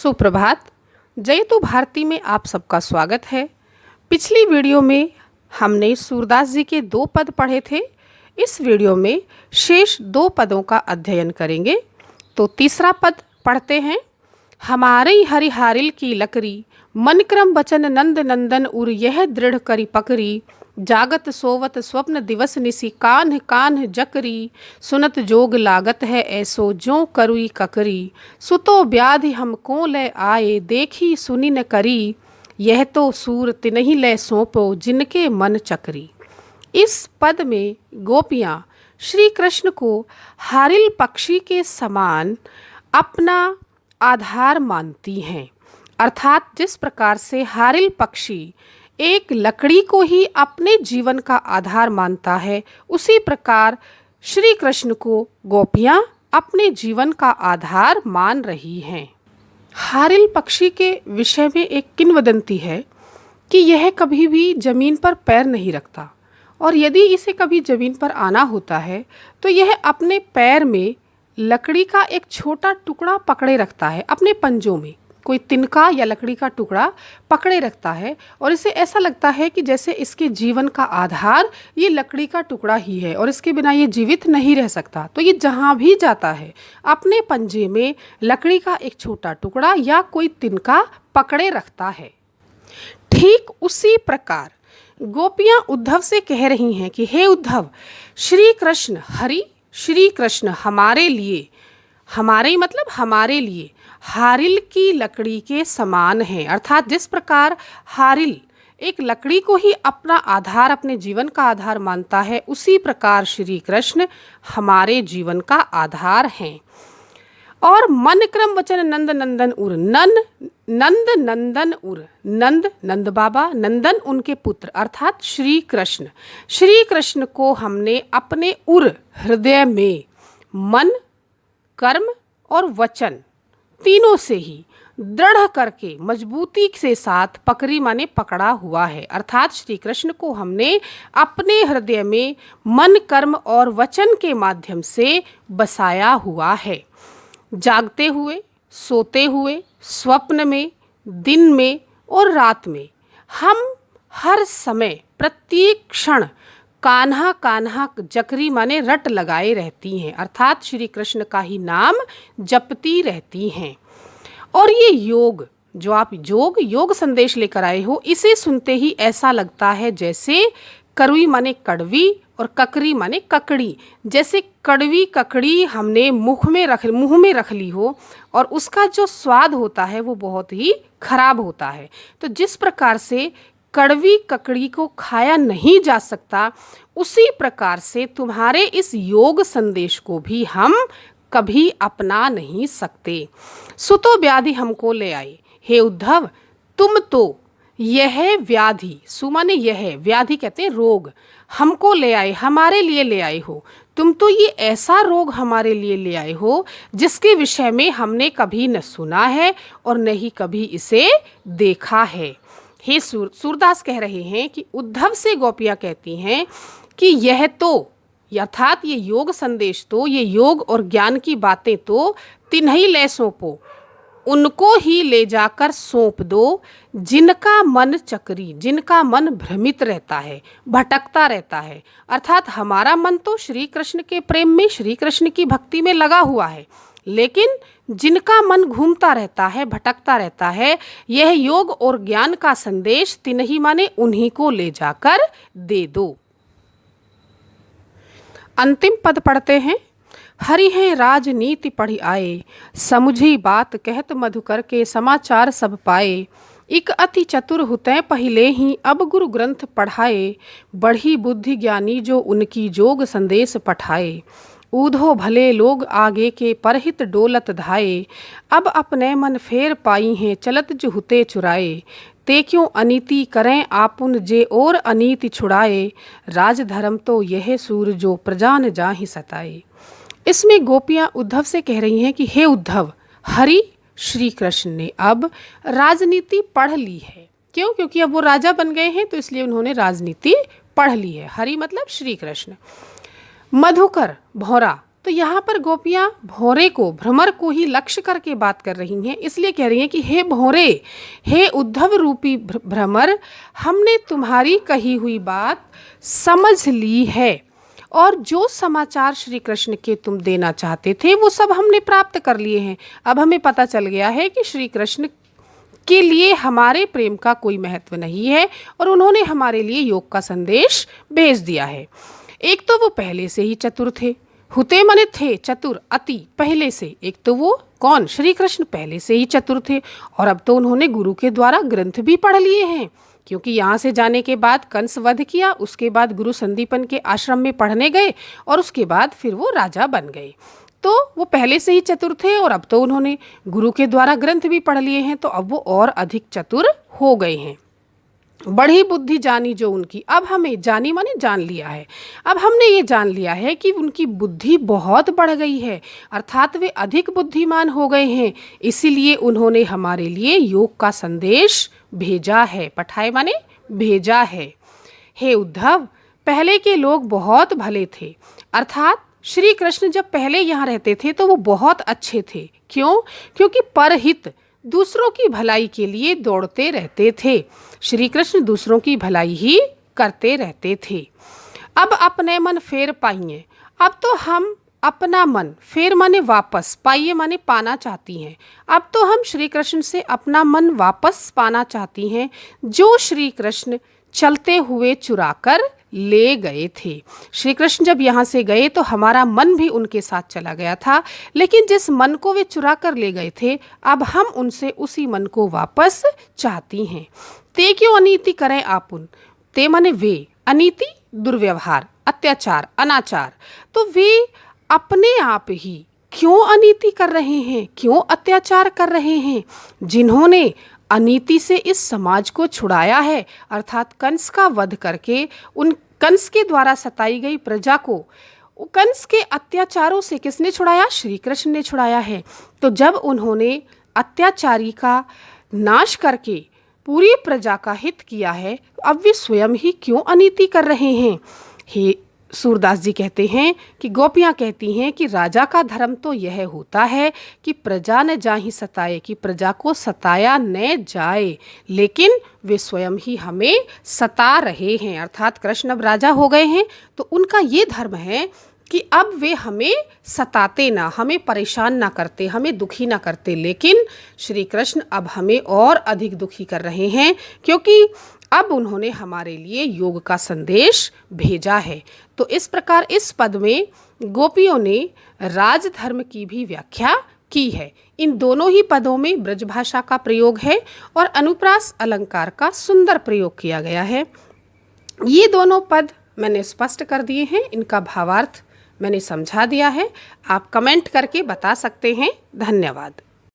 सुप्रभात। जयतु भारती में आप सबका स्वागत है। पिछली वीडियो में हमने सूरदास जी के 2 पद पढ़े थे। इस वीडियो में शेष 2 पदों का अध्ययन करेंगे। तो तीसरा पद पढ़ते हैं। हमारे हरिहारिल की लकरी, मन क्रम वचन नंद नंदन उर यह दृढ़ करी पकरी। जागत सोवत स्वप्न दिवस निसी कान्ह कान्ह जकरी। सुनत जोग लागत है ऐसो जो करुई ककरी। सुतो व्याधि हमको ले आए देखी सुनी न करी। यह तो सूर तिनहि ले सौंपो जिनके मन चकरी। इस पद में गोपियाँ श्री कृष्ण को हारिल पक्षी के समान अपना आधार मानती हैं। अर्थात जिस प्रकार से हारिल पक्षी एक लकड़ी को ही अपने जीवन का आधार मानता है, उसी प्रकार श्री कृष्ण को गोपियाँ अपने जीवन का आधार मान रही हैं। हारिल पक्षी के विषय में एक किंवदंती है कि यह कभी भी जमीन पर पैर नहीं रखता, और यदि इसे कभी जमीन पर आना होता है तो यह अपने पैर में लकड़ी का एक छोटा टुकड़ा पकड़े रखता है। अपने पंजों में कोई तिनका या लकड़ी का टुकड़ा पकड़े रखता है, और इसे ऐसा लगता है कि जैसे इसके जीवन का आधार ये लकड़ी का टुकड़ा ही है और इसके बिना ये जीवित नहीं रह सकता। तो ये जहाँ भी जाता है अपने पंजे में लकड़ी का एक छोटा टुकड़ा या कोई तिनका पकड़े रखता है। ठीक उसी प्रकार गोपियाँ उद्धव से कह रही हैं कि हे उद्धव, श्री कृष्ण हरि श्री कृष्ण हमारे लिए, हमारे मतलब हमारे लिए हारिल की लकड़ी के समान है। अर्थात जिस प्रकार हारिल एक लकड़ी को ही अपना आधार, अपने जीवन का आधार मानता है, उसी प्रकार श्री कृष्ण हमारे जीवन का आधार हैं। और मन क्रम वचन नंद नंदन उर, नंद नंदन उर, नंद नंद बाबा, नंदन उनके पुत्र अर्थात श्री कृष्ण। श्री कृष्ण को हमने अपने उर हृदय में मन, कर्म और वचन तीनों से ही दृढ़ करके मजबूती के साथ पकड़ी माने पकड़ा हुआ है। अर्थात श्री कृष्ण को हमने अपने हृदय में मन, कर्म और वचन के माध्यम से बसाया हुआ है। जागते हुए, सोते हुए, स्वप्न में, दिन में और रात में हम हर समय प्रत्येक क्षण कान्हा कान्हा जकरी माने रट लगाए रहती हैं। अर्थात श्री कृष्ण का ही नाम जपती रहती हैं। और ये योग जो आप योग संदेश लेकर आए हो, इसे सुनते ही ऐसा लगता है जैसे करुई माने कड़वी और ककरी माने ककड़ी, जैसे कड़वी ककड़ी हमने मुंह में रख ली हो और उसका जो स्वाद होता है वो बहुत ही खराब होता है। तो जिस प्रकार से कड़वी ककड़ी को खाया नहीं जा सकता, उसी प्रकार से तुम्हारे इस योग संदेश को भी हम कभी अपना नहीं सकते। सुतो व्याधि हमको ले आए, हे उद्धव तुम तो यह व्याधि, सुमाने यह व्याधि कहते हैं रोग, हमको ले आए, हमारे लिए ले आए हो। तुम तो ये ऐसा रोग हमारे लिए ले आए हो जिसके विषय में हमने कभी न सुना है और न ही कभी इसे देखा है। हे सूरदास कह रहे हैं कि उद्धव से गोपियाँ कहती हैं कि यह तो, अर्थात ये योग संदेश तो, ये योग और ज्ञान की बातें तो तिन्हीं ले सौंपो, उनको ही ले जाकर सौंप दो जिनका मन चक्री, जिनका मन भ्रमित रहता है, भटकता रहता है। अर्थात हमारा मन तो श्री कृष्ण के प्रेम में, श्री कृष्ण की भक्ति में लगा हुआ है, लेकिन जिनका मन घूमता रहता है, भटकता रहता है, यह योग और ज्ञान का संदेश तिन्हीं माने उन्हीं को ले जाकर दे दो। अंतिम पद पढ़ते हैं। हरि हैं राजनीति पढ़ी आए, समुझी बात कहत मधुकर के समाचार सब पाए। इक अति चतुर हुतैं पहिले ही अब गुरु ग्रंथ पढ़ाए। बढ़ी बुद्धि ज्ञानी जो उनकी जोग संदेश पठाए। ऊधो भले लोग आगे के परहित डोलत धाये। अब अपने मन फेर पाई हैं चलत जो हुते चुराए। ते क्यों अनीति करें आपुन जे और अनीति छुड़ाए। राज धर्म तो यह सूर जो प्रजा न जाहि सताए। इसमें गोपियाँ उद्धव से कह रही हैं कि हे उद्धव, हरि श्री कृष्ण ने अब राजनीति पढ़ ली है। क्यों? क्योंकि अब वो राजा बन गए हैं, तो इसलिए उन्होंने राजनीति पढ़ ली है। हरि मतलब श्री कृष्ण। मधुकर भौरा, तो तो यहाँ पर गोपियाँ भौरे को, भ्रमर को ही लक्ष्य करके बात कर रही हैं। इसलिए कह रही हैं कि हे भौरे, हे उद्धव रूपी भ्रमर, हमने तुम्हारी कही हुई बात समझ ली है और जो समाचार श्री कृष्ण के तुम देना चाहते थे वो सब हमने प्राप्त कर लिए हैं। अब हमें पता चल गया है कि श्री कृष्ण के लिए हमारे प्रेम का कोई महत्व नहीं है और उन्होंने हमारे लिए योग का संदेश भेज दिया है। एक तो वो पहले से ही चतुर थे, हुते मने थे चतुर अति पहले से। एक तो वो कौन, श्री कृष्ण पहले से ही चतुर थे और अब तो उन्होंने गुरु के द्वारा ग्रंथ भी पढ़ लिए हैं, क्योंकि यहाँ से जाने के बाद कंस वध किया, उसके बाद गुरु संदीपन के आश्रम में पढ़ने गए और उसके बाद फिर वो राजा बन गए। तो वो पहले से ही चतुर थे और अब तो उन्होंने गुरु के द्वारा ग्रंथ भी पढ़ लिए हैं, तो अब वो और अधिक चतुर हो गए हैं। बड़ी बुद्धि जानी जो उनकी, अब हमें जानी माने जान लिया है, अब हमने ये जान लिया है कि उनकी बुद्धि बहुत बढ़ गई है, अर्थात वे अधिक बुद्धिमान हो गए हैं। इसीलिए उन्होंने हमारे लिए योग का संदेश भेजा है, पठाए माने भेजा है। हे उद्धव, पहले के लोग बहुत भले थे, अर्थात श्री कृष्ण जब पहले यहाँ रहते थे तो वो बहुत अच्छे थे। क्यों? क्योंकि परहित, दूसरों की भलाई के लिए दौड़ते रहते थे। श्री कृष्ण दूसरों की भलाई ही करते रहते थे। अब अपने मन फेर पाइए, अब तो हम अपना मन, फेर माने वापस, पाइए माने पाना चाहती हैं। अब तो हम श्री कृष्ण से अपना मन वापस पाना चाहती हैं, जो श्री कृष्ण चलते हुए चुराकर ले गए थे। श्री कृष्ण जब यहाँ से गए तो हमारा मन भी उनके साथ चला गया था, लेकिन जिस मन को वे चुरा कर ले गए थे अब हम उनसे उसी मन को वापस चाहती हैं। ते क्यों अनीति करें आपुन, ते माने वे, अनीति दुर्व्यवहार, अत्याचार, अनाचार, तो वे अपने आप ही क्यों अनीति कर रहे हैं, क्यों अत्याचार कर रहे हैं? जिन्होंने अनीति से इस समाज को छुड़ाया है, अर्थात कंस का वध करके उन कंस के द्वारा सताई गई प्रजा को कंस के अत्याचारों से किसने छुड़ाया? श्री कृष्ण ने छुड़ाया है। तो जब उन्होंने अत्याचारी का नाश करके पूरी प्रजा का हित किया है, अब वे स्वयं ही क्यों अनीति कर रहे हैं? हे सूरदास जी कहते हैं कि गोपियाँ कहती हैं कि राजा का धर्म तो यह होता है कि प्रजा न जाहि सताए, कि प्रजा को सताया न जाए, लेकिन वे स्वयं ही हमें सता रहे हैं। अर्थात कृष्ण अब राजा हो गए हैं तो उनका ये धर्म है कि अब वे हमें सताते ना, हमें परेशान ना करते, हमें दुखी ना करते, लेकिन श्री कृष्ण अब हमें और अधिक दुखी कर रहे हैं, क्योंकि अब उन्होंने हमारे लिए योग का संदेश भेजा है। तो इस प्रकार इस पद में गोपियों ने राजधर्म की भी व्याख्या की है। इन दोनों ही पदों में ब्रजभाषा का प्रयोग है और अनुप्रास अलंकार का सुंदर प्रयोग किया गया है। ये दोनों पद मैंने स्पष्ट कर दिए हैं, इनका भावार्थ मैंने समझा दिया है। आप कमेंट करके बता सकते हैं। धन्यवाद।